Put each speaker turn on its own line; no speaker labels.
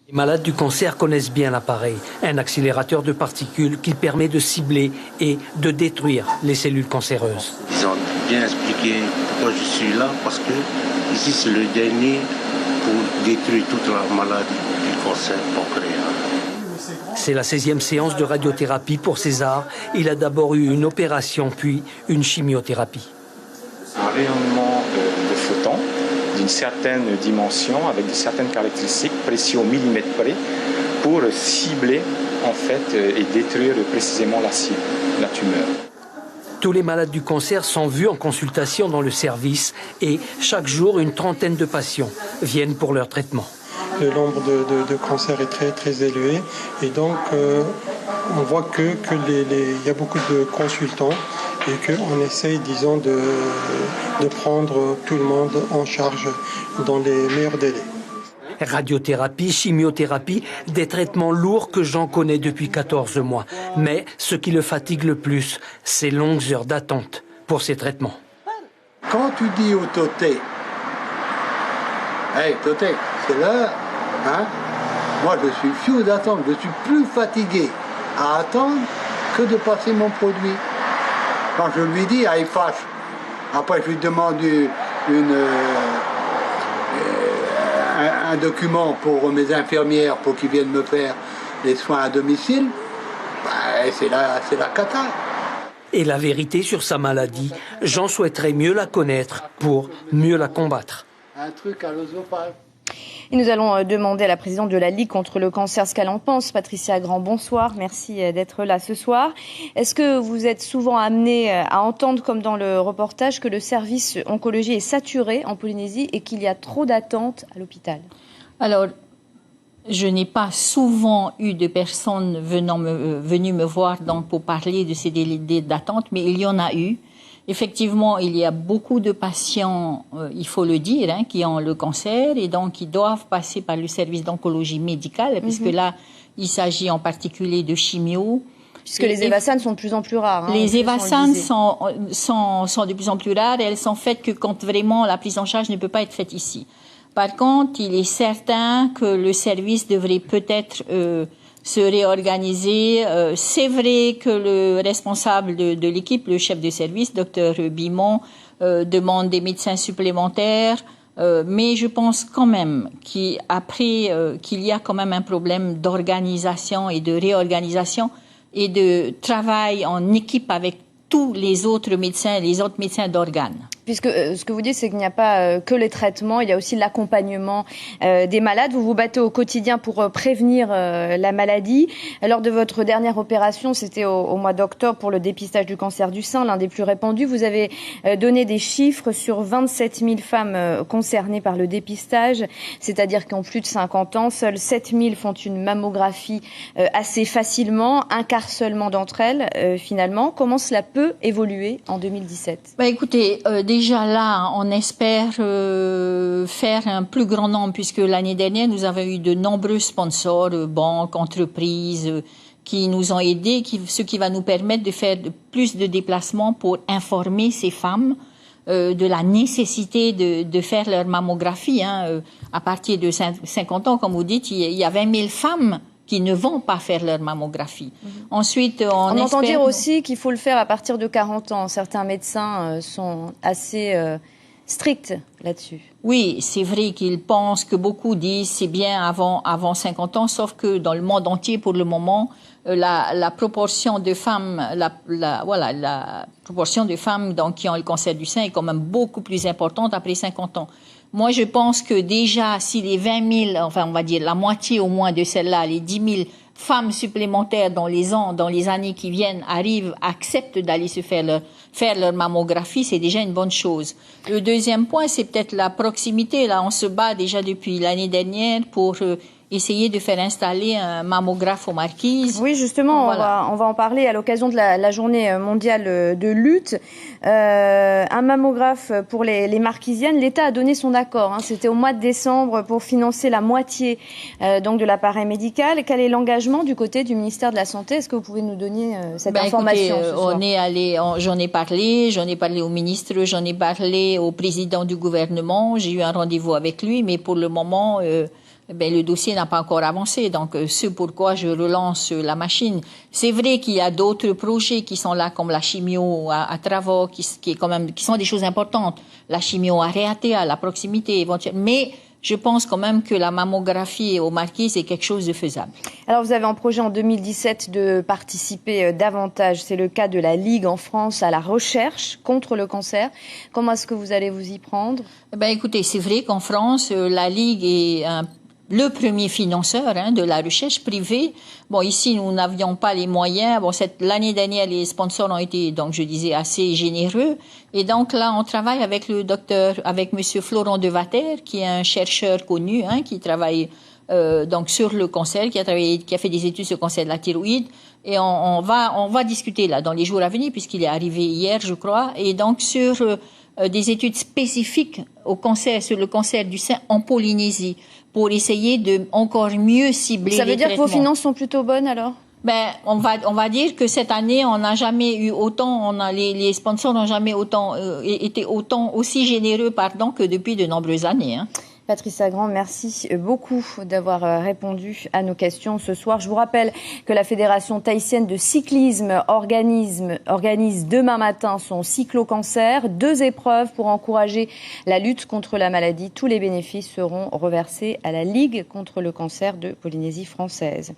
Les malades du cancer connaissent bien l'appareil, un accélérateur de particules qui permet de cibler et de détruire les cellules cancéreuses.
Ils ont bien expliqué pourquoi je suis là, parce que ici c'est le dernier pour détruire toute la maladie du cancer pancréas.
C'est la 16e séance de radiothérapie pour César. Il a d'abord eu une opération, puis une chimiothérapie.
Un rayonnement de photons d'une certaine dimension, avec de certaines caractéristiques, précis au millimètre près, pour cibler en fait et détruire précisément la cible, la tumeur.
Tous les malades du cancer sont vus en consultation dans le service et chaque jour, une trentaine de patients viennent pour leur traitement.
Le nombre de cancers est très élevé et donc on voit qu'il y a beaucoup de consultants et qu'on essaye, disons, de prendre tout le monde en charge dans les meilleurs délais.
Radiothérapie, chimiothérapie, des traitements lourds que Jean connaît depuis 14 mois. Mais ce qui le fatigue le plus, c'est longues heures d'attente pour ces traitements.
Quand tu dis au Toté, hey Toté, c'est l'heure, hein? Moi je suis fou d'attendre, je suis plus fatigué à attendre que de passer mon produit. Quand je lui dis, il fâche. Après je lui demande un document pour mes infirmières pour qu'ils viennent me faire les soins à domicile, c'est la cata.
Et la vérité sur sa maladie, Jean souhaiterait mieux la connaître pour mieux la combattre.
Un truc à l'œsophage.
Et nous allons demander à la présidente de la Ligue contre le cancer ce qu'elle en pense. Patricia Grand, bonsoir. Merci d'être là ce soir. Est-ce que vous êtes souvent amené à entendre, comme dans le reportage, que le service oncologie est saturé en Polynésie et qu'il y a trop d'attentes à l'hôpital?
Alors, je n'ai pas souvent eu de personnes venues me voir donc, pour parler de ces délais d'attente, mais il y en a eu. Effectivement, il y a beaucoup de patients, il faut le dire, hein, qui ont le cancer et donc qui doivent passer par le service d'oncologie médicale, puisque là, il s'agit en particulier de chimio.
Puisque les EVASAN sont de plus en plus rares. Hein,
les EVASAN sont de plus en plus rares et elles sont faites que quand vraiment la prise en charge ne peut pas être faite ici. Par contre, il est certain que le service devrait peut-être se réorganiser. C'est vrai que le responsable de l'équipe, le chef de service, Dr Bimon, demande des médecins supplémentaires, mais je pense quand même qu'il y a quand même un problème d'organisation et de réorganisation et de travail en équipe avec tous les autres médecins d'organes.
Puisque ce que vous dites, c'est qu'il n'y a pas que les traitements, il y a aussi l'accompagnement des malades. Vous vous battez au quotidien pour prévenir la maladie. Lors de votre dernière opération, c'était au mois d'octobre pour le dépistage du cancer du sein, l'un des plus répandus. Vous avez donné des chiffres sur 27 000 femmes concernées par le dépistage, c'est-à-dire qu'en plus de 50 ans, seules 7 000 font une mammographie assez facilement, un quart seulement d'entre elles finalement. Comment cela peut évoluer en 2017 ?
Écoutez, déjà là, on espère faire un plus grand nombre, puisque l'année dernière, nous avons eu de nombreux sponsors, banques, entreprises, qui nous ont aidés, ce qui va nous permettre de faire plus de déplacements pour informer ces femmes de la nécessité de faire leur mammographie. Hein. À partir de 50 ans, comme vous dites, il y a 20 000 femmes qui ne vont pas faire leur mammographie. Ensuite, on
entend dire aussi qu'il faut le faire à partir de 40 ans. Certains médecins sont assez stricts là-dessus.
Oui, c'est vrai qu'ils pensent que beaucoup disent c'est bien avant 50 ans, sauf que dans le monde entier, pour le moment, la proportion de femmes, la proportion de femmes donc, qui ont le cancer du sein est quand même beaucoup plus importante après 50 ans. Moi, je pense que déjà, si les 20 000, enfin, on va dire la moitié au moins de celles-là, les 10 000 femmes supplémentaires dans les années qui viennent acceptent d'aller se faire leur mammographie, c'est déjà une bonne chose. Le deuxième point, c'est peut-être la proximité. Là, on se bat déjà depuis l'année dernière pour essayer de faire installer un mammographe aux Marquises.
Oui, justement, voilà. on va en parler à l'occasion de la journée mondiale de lutte. Un mammographe pour les Marquisiennes, l'État a donné son accord. Hein. C'était au mois de décembre pour financer la moitié donc de l'appareil médical. Quel est l'engagement du côté du ministère de la Santé? Est-ce que vous pouvez nous donner cette information ce soir?
J'en ai parlé au ministre, j'en ai parlé au président du gouvernement. J'ai eu un rendez-vous avec lui, mais pour le moment... ben, le dossier n'a pas encore avancé. Donc, c'est pourquoi je relance la machine. C'est vrai qu'il y a d'autres projets qui sont là, comme la chimio à travaux, qui sont des choses importantes. La chimio à Réaté, à la proximité, éventuellement. Mais je pense quand même que la mammographie aux Marquises est quelque chose de faisable.
Alors, vous avez en projet en 2017 de participer davantage. C'est le cas de la Ligue en France à la recherche contre le cancer. Comment est-ce que vous allez vous y prendre?
Ben, écoutez, c'est vrai qu'en France, la Ligue est le premier financeur de la recherche privée. Bon, ici, nous n'avions pas les moyens. Bon, l'année dernière, les sponsors ont été, donc, je disais, assez généreux. Et donc, là, on travaille avec avec monsieur Florent Devater, qui est un chercheur connu, qui travaille, donc, sur le cancer, qui a fait des études sur le cancer de la thyroïde. Et on va discuter, là, dans les jours à venir, puisqu'il est arrivé hier, je crois. Et donc, sur des études spécifiques sur le cancer du sein en Polynésie, pour essayer de encore mieux cibler les traitements.
Ça veut dire que vos finances sont plutôt bonnes, alors?
Ben, on va dire que cette année, on n'a jamais eu autant, les sponsors n'ont jamais été aussi généreux, que depuis de nombreuses années,
Patricia Grand, merci beaucoup d'avoir répondu à nos questions ce soir. Je vous rappelle que la Fédération tahitienne de cyclisme organise demain matin son cyclo-cancer. 2 épreuves pour encourager la lutte contre la maladie. Tous les bénéfices seront reversés à la Ligue contre le cancer de Polynésie française.